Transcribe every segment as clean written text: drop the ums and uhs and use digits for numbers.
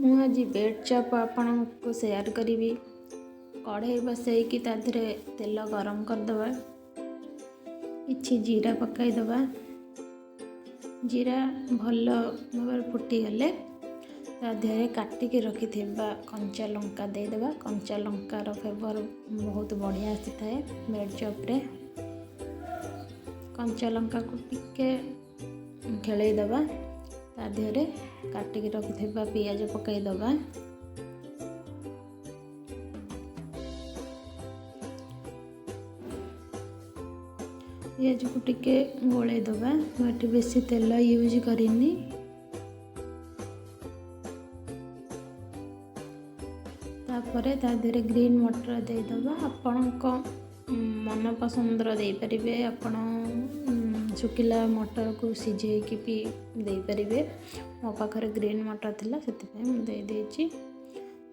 ମୁଁ ଆଜି bread chop ଆପଣଙ୍କୁ ସେୟାର କରିବି। କଢ଼େଇ ବସେଇକି ତା ଦେହରେ ତେଲ ଗରମ କରିଦେବା। କିଛି ଜିରା ପକାଇଦେବା। ଜିରା ଭଲ ଭାବରେ ଫୁଟିଗଲେ ତା ଦେହରେ କାଟିକି ରଖିଥିବା କଞ୍ଚା ଲଙ୍କା ଦେଇଦେବା। କଞ୍ଚା ଲଙ୍କାର ଫ୍ଲେଭର ବହୁତ ବଢ଼ିଆ ଆସିଥାଏ ବ୍ରେଡ୍ ଚପ୍ରେ। କଞ୍ଚା ଲଙ୍କାକୁ ଟିକେ ଖେଳେଇ ଦେବା। ତା ଦେହରେ କାଟିକି ରଖିଥିବା ପିଆଜ ପକାଇଦେବା। ପିଆଜକୁ ଟିକେ ଗୋଳେଇ ଦେବା। ମୁଁ ଏଠି ବେଶୀ ତେଲ ୟୁଜ୍ କରିନି। ତାପରେ ତା ଦେହରେ ଗ୍ରୀନ୍ ମଟର ଦେଇଦେବା। ଆପଣଙ୍କ ମନ ପସନ୍ଦର ଦେଇପାରିବେ। ଆପଣ ଶୁଖିଲା ମଟରକୁ ସିଝେଇକି ବି ଦେଇପାରିବେ। ମୋ ପାଖରେ ଗ୍ରୀନ୍ ମଟର ଥିଲା ସେଥିପାଇଁ ମୁଁ ଦେଇଦେଇଛି।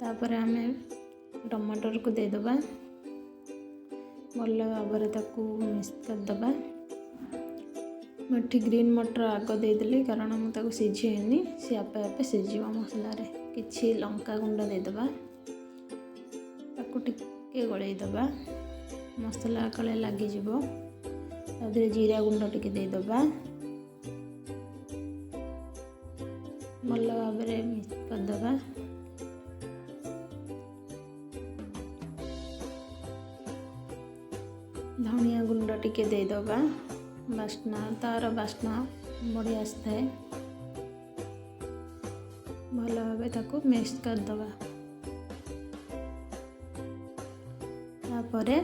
ତାପରେ ଆମେ ଟମାଟରକୁ ଦେଇଦେବା। ଭଲ ଭାବରେ ତାକୁ ମିକ୍ସ କରିଦେବା। ମୁଁ ଏଠି ଗ୍ରୀନ୍ ମଟର ଆଗ ଦେଇଦେଲି କାରଣ ମୁଁ ତାକୁ ସିଝେଇନି, ସେ ଆପେ ଆପେ ସିଝିବ ମସଲାରେ। କିଛି ଲଙ୍କା ଗୁଣ୍ଡ ଦେଇଦେବା। ତାକୁ ଟିକେ ଗୋଳେଇ ଦେବା। ମସଲା କାଳେ ଲାଗିଯିବ। ତା ଦେହରେ ଜିରା ଗୁଣ୍ଡ ଟିକେ ଦେଇଦେବା। ଭଲ ଭାବରେ ମିକ୍ସ କରିଦେବା। ଧନିଆ ଗୁଣ୍ଡ ଟିକେ ଦେଇଦେବା। ତାର ବାସ୍ନା ବଢ଼ିଆ ଆସିଥାଏ। ଭଲ ଭାବେ ତାକୁ ମିକ୍ସ କରିଦେବା। ତାପରେ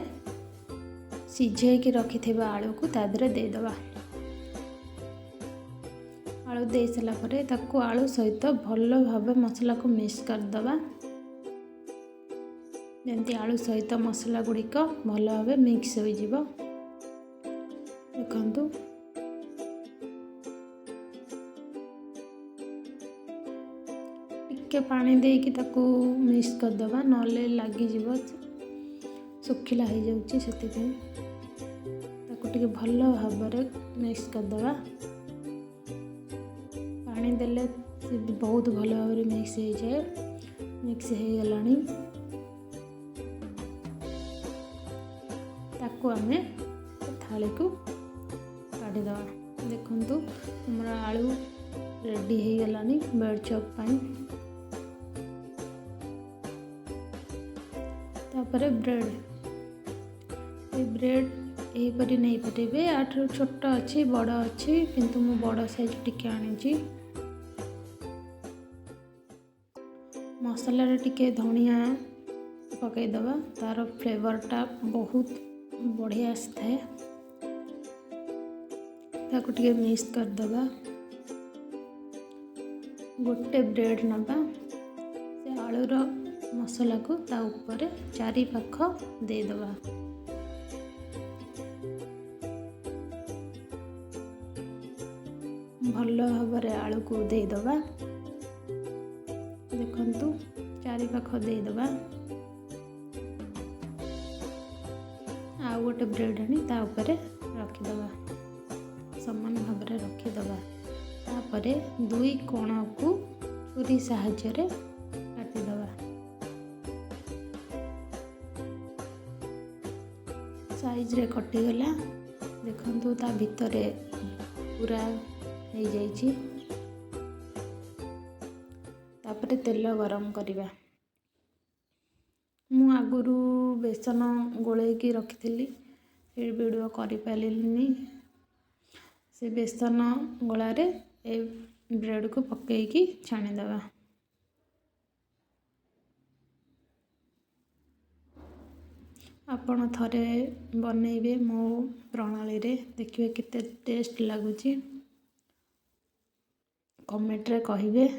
ସିଝେଇକି ରଖିଥିବା ଆଳୁକୁ ତା ଦେହରେ ଦେଇଦେବା। ଆଳୁ ଦେଇ ସାରିଲା ପରେ ତାକୁ ଆଳୁ ସହିତ ଭଲ ଭାବେ ମସଲାକୁ ମିକ୍ସ କରିଦେବା। ଯେମିତି ଆଳୁ ସହିତ ମସଲା ଗୁଡ଼ିକ ଭଲ ଭାବେ ମିକ୍ସ ହୋଇଯିବ। ଦେଖନ୍ତୁ ଟିକେ ପାଣି ଦେଇକି ତାକୁ ମିକ୍ସ କରିଦେବା, ନହେଲେ ଲାଗିଯିବ। ଶୁଖିଲା ହେଇଯାଉଛି, ସେଥିପାଇଁ ତାକୁ ଟିକେ ଭଲ ଭାବରେ ମିକ୍ସ କରିଦେବା। ପାଣି ଦେଲେ ସେ ବହୁତ ଭଲ ଭାବରେ ମିକ୍ସ ହେଇଯାଏ। ମିକ୍ସ ହେଇଗଲାଣି। ତାକୁ ଆମେ ଥାଳିକୁ କାଢ଼ିଦେବା। ଦେଖନ୍ତୁ ଆମର ଆଳୁ ରେଡ଼ି ହେଇଗଲାଣି ବ୍ରେଡ୍ ଚପ୍ ପାଇଁ। ତାପରେ ବ୍ରେଡ୍ ଏହିପରି ନେଇପାରିବେ। ଆଠାରୁ ଛୋଟ ଅଛି, ବଡ଼ ଅଛି, କିନ୍ତୁ ମୁଁ ବଡ଼ ସାଇଜ୍ ଟିକେ ଆଣିଛି। ମସଲାରେ ଟିକେ ଧନିଆ ପକାଇଦେବା। ତାର ଫ୍ଲେଭରଟା ବହୁତ ବଢ଼ିଆ ଆସିଥାଏ। ତାକୁ ଟିକେ ମିକ୍ସ କରିଦେବା। ଗୋଟେ ବ୍ରେଡ୍ ନେବା। ସେ ଆଳୁର ମସଲାକୁ ତା ଉପରେ ଚାରି ପାଖ ଦେଇଦେବା। ଭଲ ଭାବରେ ଆଳୁକୁ ଦେଇଦେବା। ଦେଖନ୍ତୁ ଚାରି ପାଖ ଦେଇଦେବା। ଆଉ ଗୋଟେ ବ୍ରେଡ୍ ଆଣି ତା ଉପରେ ରଖିଦେବା। ସମାନ ଭାବରେ ରଖିଦେବା। ତାପରେ ଦୁଇ କୋଣକୁ ଛୁରୀ ସାହାଯ୍ୟରେ କାଟିଦେବା। ସାଇଜ୍ରେ କଟିଗଲା। ଦେଖନ୍ତୁ ତା ଭିତରେ ପୁରା ହେଇଯାଇଛି। ତାପରେ ତେଲ ଗରମ କରିବା। ମୁଁ ଆଗରୁ ବେସନ ଗୋଳେଇକି ରଖିଥିଲି, ସେ ଭିଡ଼ିଓ କରିପାରିଲିନି। ସେ ବେସନ ଗୋଳାରେ ଏ ବ୍ରେଡ୍କୁ ପକାଇକି ଛାଣିଦେବା। ଆପଣ ଥରେ ବନେଇବେ ମୋ ପ୍ରଣାଳୀରେ, ଦେଖିବେ କେତେ ଟେଷ୍ଟ ଲାଗୁଛି। କମେଣ୍ଟରେ କହିବେ।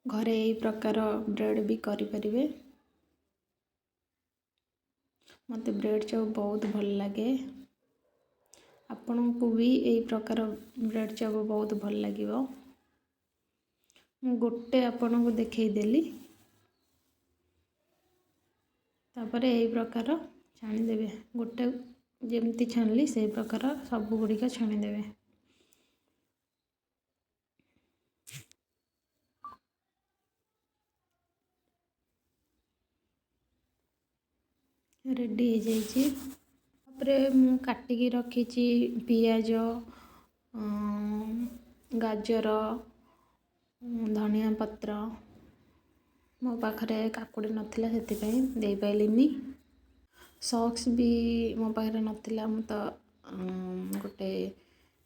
ଘରେ ଏହି ପ୍ରକାର ବ୍ରେଡ୍ ବି କରିପାରିବେ। ମୋତେ ବ୍ରେଡ୍ ଚପ୍ ବହୁତ ଭଲ ଲାଗେ। ଆପଣଙ୍କୁ ବି ଏହି ପ୍ରକାର ବ୍ରେଡ୍ ଚପ୍ ବହୁତ ଭଲ ଲାଗିବ। ମୁଁ ଗୋଟେ ଆପଣଙ୍କୁ ଦେଖେଇଦେଲି। ତାପରେ ଏହି ପ୍ରକାର ଛାଣିଦେବେ। ଗୋଟେ ଯେମିତି ଛାଣିଲି ସେହି ପ୍ରକାର ସବୁ ଗୁଡ଼ିକ ଛାଣିଦେବେ। ରେଡ଼ି ହେଇଯାଇଛି। ତାପରେ ମୁଁ କାଟିକି ରଖିଛି ପିଆଜ, ଗାଜର, ଧନିଆ ପତ୍ର। ମୋ ପାଖରେ କାକୁଡ଼ି ନଥିଲା ସେଥିପାଇଁ ଦେଇପାରିଲିନି। ସକ୍ସ ବି ମୋ ପାଖରେ ନଥିଲା, ମୁଁ ତ ଗୋଟେ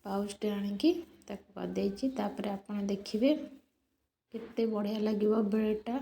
ପାଉଚଟେ ଆଣିକି ତାକୁ କରିଦେଇଛି। ତାପରେ ଆପଣ ଦେଖିବେ କେତେ ବଢ଼ିଆ ଲାଗିବ ବ୍ରେଡ଼୍ଟା।